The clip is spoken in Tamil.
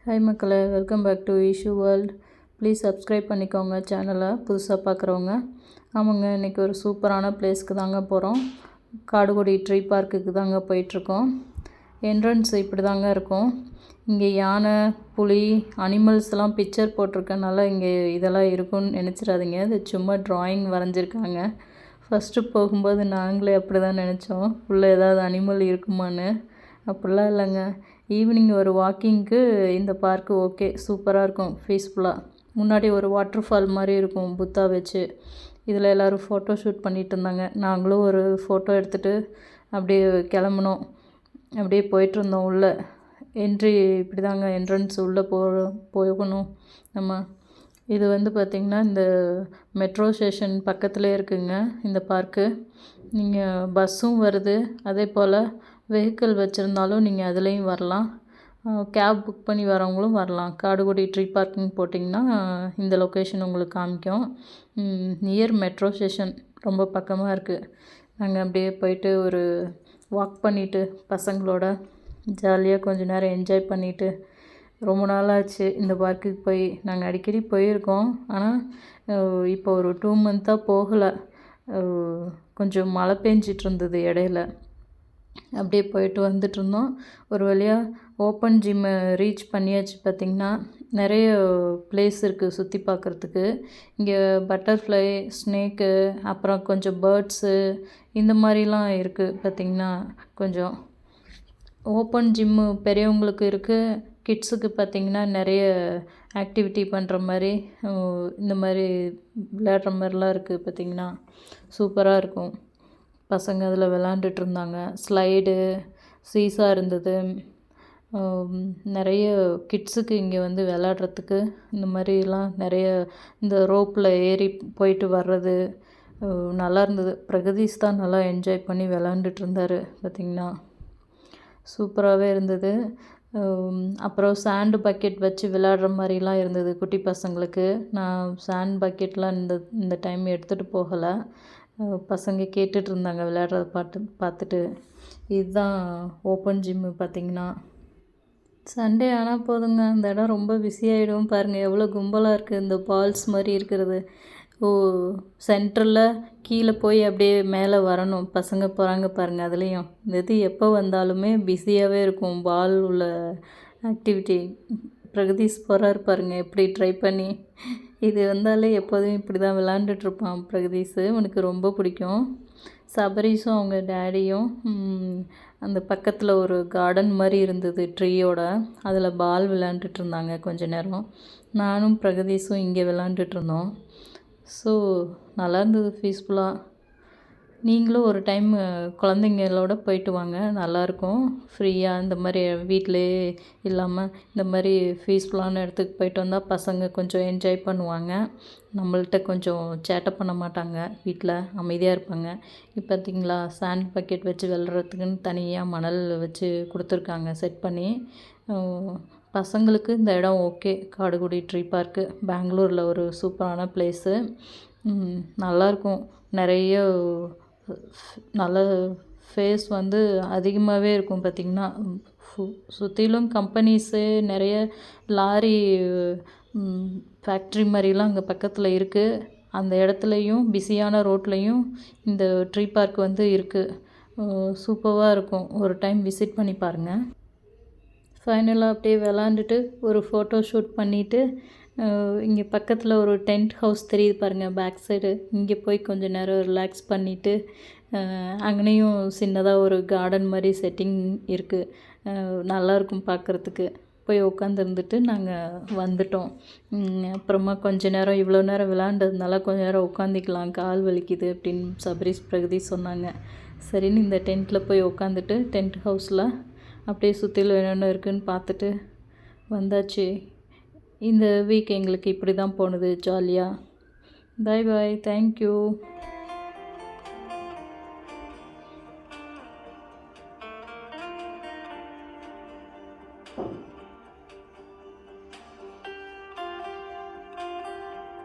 ஹாய் மக்களே, welcome back to issue world. Please subscribe பண்ணிக்கோங்க சேனலை புதுசாக பார்க்குறவங்க. ஆமாங்க, இன்றைக்கி ஒரு சூப்பரான பிளேஸ்க்கு தாங்க போகிறோம். காடுகுடி ட்ரீ பார்க்குக்கு தாங்க போயிட்டுருக்கோம். என்ட்ரன்ஸ் இப்படி தாங்க இருக்கும். இங்கே யானை, புலி, அனிமல்ஸ்லாம் பிக்சர் போட்டிருக்கனால இங்கே இதெல்லாம் இருக்குன்னு நினச்சிடாதீங்க. இது சும்மா ட்ராயிங் வரைஞ்சிருக்காங்க. ஃபஸ்ட்டு போகும்போது நாங்களே அப்படி தான் நினச்சோம், உள்ளே ஏதாவது அனிமல் இருக்குமான்னு. அப்படிலாம் இல்லைங்க. ஈவினிங் ஒரு வாக்கிங்க்கு இந்த பார்க்கு ஓகே, சூப்பராக இருக்கும், பீஸ்ஃபுல்லாக. முன்னாடி ஒரு வாட்டர் ஃபால் மாதிரி இருக்கும் புத்தா வச்சு. இதில் எல்லோரும் ஃபோட்டோ ஷூட் பண்ணிகிட்டு இருந்தாங்க. நாங்களும் ஒரு ஃபோட்டோ எடுத்துகிட்டு அப்படியே கிளம்புனோம். அப்படியே போயிட்டுருந்தோம் உள்ளே. என்ட்ரி இப்படி தாங்க, என்ட்ரன்ஸ் உள்ளே போகணும் நம்ம. இது வந்து பார்த்திங்கன்னா இந்த மெட்ரோ ஸ்டேஷன் பக்கத்துலேயே இருக்குங்க இந்த பார்க்கு. நீங்கள் பஸ்ஸும் வருது, அதே போல் வெஹிக்கிள் வச்சுருந்தாலும் நீங்கள் அதுலேயும் வரலாம். கேப் புக் பண்ணி வரவங்களும் வரலாம். காடுகுடி ட்ரீ பார்க்கிங் போட்டிங்கன்னா இந்த லொக்கேஷன் உங்களுக்கு காமிக்கும். நியர் மெட்ரோ ஸ்டேஷன், ரொம்ப பக்கமாக இருக்குது. நாங்கள் அப்படியே போயிட்டு ஒரு வாக் பண்ணிவிட்டு பசங்களோட ஜாலியாக கொஞ்சம் நேரம் என்ஜாய் பண்ணிவிட்டு, ரொம்ப நாளாச்சு இந்த பார்க்குக்கு போய். நாங்கள் அடிக்கடி போயிருக்கோம், ஆனால் இப்போ ஒரு 2 மந்த்தாக போகலை. கொஞ்சம் மழை பெஞ்சிட்டு இருந்தது இடையில. அப்படியே போயிட்டு வந்துட்டுருந்தோம். ஒரு வழியாக ஓப்பன் ஜிம்மை ரீச் பண்ணியாச்சு. பார்த்திங்கன்னா நிறைய பிளேஸ் இருக்குது சுற்றி பார்க்குறதுக்கு. இங்கே பட்டர்ஃப்ளை, ஸ்னேக்கு, அப்புறம் கொஞ்சம் பேர்ட்ஸு இந்த மாதிரிலாம் இருக்குது. பார்த்திங்கன்னா கொஞ்சம் ஓப்பன் ஜிம்மு பெரியவங்களுக்கு இருக்குது. கிட்ஸுக்கு பார்த்திங்கன்னா நிறைய ஆக்டிவிட்டி பண்ணுற மாதிரி, இந்த மாதிரி விளையாடுற மாதிரிலாம் இருக்குது. பார்த்திங்கன்னா சூப்பராக இருக்கும். பசங்க அதில் விளாண்டுட்டு இருந்தாங்க. ஸ்லைடு, சீசா இருந்தது. நிறைய கிட்ஸுக்கு இங்கே வந்து விளாட்றதுக்கு இந்த மாதிரிலாம் நிறைய, இந்த ரோப்பில் ஏறி போயிட்டு வர்றது நல்லா இருந்தது. பிரகதீஷ் தான் நல்லா என்ஜாய் பண்ணி விளாண்டுட்டு இருந்தார். பார்த்திங்கன்னா சூப்பராகவே இருந்தது. அப்புறம் சாண்டு பக்கெட் வச்சு விளையாடுற மாதிரிலாம் இருந்தது குட்டி பசங்களுக்கு. நான் சாண்ட் பக்கெட்லாம் இந்த டைம் எடுத்துகிட்டு போகலை. பசங்க கேட்டுட்டு இருந்தாங்க விளையாடுறத பார்த்துட்டு. இதுதான் ஓப்பன் ஜிம்மு. பார்த்திங்கன்னா சண்டே ஆனால் போதுங்க, அந்த இடம் ரொம்ப பிஸியாகிடும். பாருங்கள் எவ்வளோ கும்பலாக இருக்குது. இந்த பால்ஸ் மாதிரி இருக்கிறது சென்டரில் கீழே போய் அப்படியே மேலே வரணும். பசங்க போகிறாங்க பாருங்கள். அதுலேயும் இந்த இது எப்போ வந்தாலுமே பிஸியாகவே இருக்கும். பால் உள்ள ஆக்டிவிட்டி. பிரகதீஷ் போகிறாரு பாருங்கள் எப்படி ட்ரை பண்ணி. இது வந்தாலே எப்போதும் இப்படி தான் விளாண்டுட்ருப்பான் பிரகதீஷ். உனக்கு ரொம்ப பிடிக்கும். சபரீஷும் அவங்க டேடியும் அந்த பக்கத்தில் ஒரு கார்டன் மாதிரி இருந்தது ட்ரீயோட, அதில் பால் விளாண்டுட்டு இருந்தாங்க கொஞ்ச நேரம். நானும் பிரகதீஷும் இங்கே விளாண்டுட்ருந்தோம். ஸோ நல்லா இருந்தது பீஸ்ஃபுல்லாக. நீங்களும் ஒரு டைம் குழந்தைங்களோட போயிட்டு வாங்க, நல்லாயிருக்கும். ஃப்ரீயாக இந்த மாதிரி வீட்டிலே இல்லாமல் இந்த மாதிரி பீஸ்ஃபுல்லான இடத்துக்கு போயிட்டு வந்தால் பசங்க கொஞ்சம் என்ஜாய் பண்ணுவாங்க. நம்மள்ட்ட கொஞ்சம் சேட்டை பண்ண மாட்டாங்க, வீட்டில் அமைதியாக இருப்பாங்க. இப்போ பார்த்திங்களா, சாண்ட் பக்கெட் வச்சு விளாட்றதுக்குன்னு தனியாக மணல் வச்சு கொடுத்துருக்காங்க செட் பண்ணி. பசங்களுக்கு இந்த இடம் ஓகே. காடுகுடி ட்ரீ பார்க்கு பெங்களூரில் ஒரு சூப்பரான பிளேஸு. நல்லாயிருக்கும். நிறைய நல்ல ஃபேஸ் வந்து அதிகமாகவே இருக்கும். பார்த்திங்கன்னா சுற்றிலும் கம்பெனிஸு, நிறைய லாரி, ஃபேக்ட்ரி மாதிரிலாம் அங்கே பக்கத்தில் இருக்குது. அந்த இடத்துலையும் பிஸியான ரோட்லேயும் இந்த ட்ரீ பார்க் வந்து இருக்குது. சூப்பராக இருக்கும். ஒரு டைம் விசிட் பண்ணி பாருங்கள். ஃபைனலாக அப்படியே விளாண்டுட்டு ஒரு ஃபோட்டோ ஷூட் பண்ணிவிட்டு, இங்கே பக்கத்தில் ஒரு டென்ட் ஹவுஸ் தெரியுது பாருங்கள் பேக் சைடு. இங்கே போய் கொஞ்சம் நேரம் ரிலாக்ஸ் பண்ணிவிட்டு, அங்கேயும் சின்னதாக ஒரு கார்டன் மாதிரி செட்டிங் இருக்குது. நல்லாயிருக்கும் பார்க்குறதுக்கு. போய் உட்காந்துருந்துட்டு நாங்கள் வந்துட்டோம். அப்புறமா கொஞ்ச நேரம், இவ்வளோ நேரம் விளாண்டதுனால கொஞ்சம் நேரம் உட்காந்திக்கலாம், கால் வலிக்குது அப்படின்னு சபரீஷ் பிரகதீஷ் சொன்னாங்க. சரின்னு இந்த டென்ட்டில் போய் உட்காந்துட்டு டென்ட் ஹவுஸில் அப்படியே சுற்றிலும் என்னென்ன இருக்குதுன்னு பார்த்துட்டு வந்தாச்சு. இந்த வீக் எங்களுக்கு இப்படி தான் போனது ஜாலியாக. பாய் பாய், தேங்க்யூ.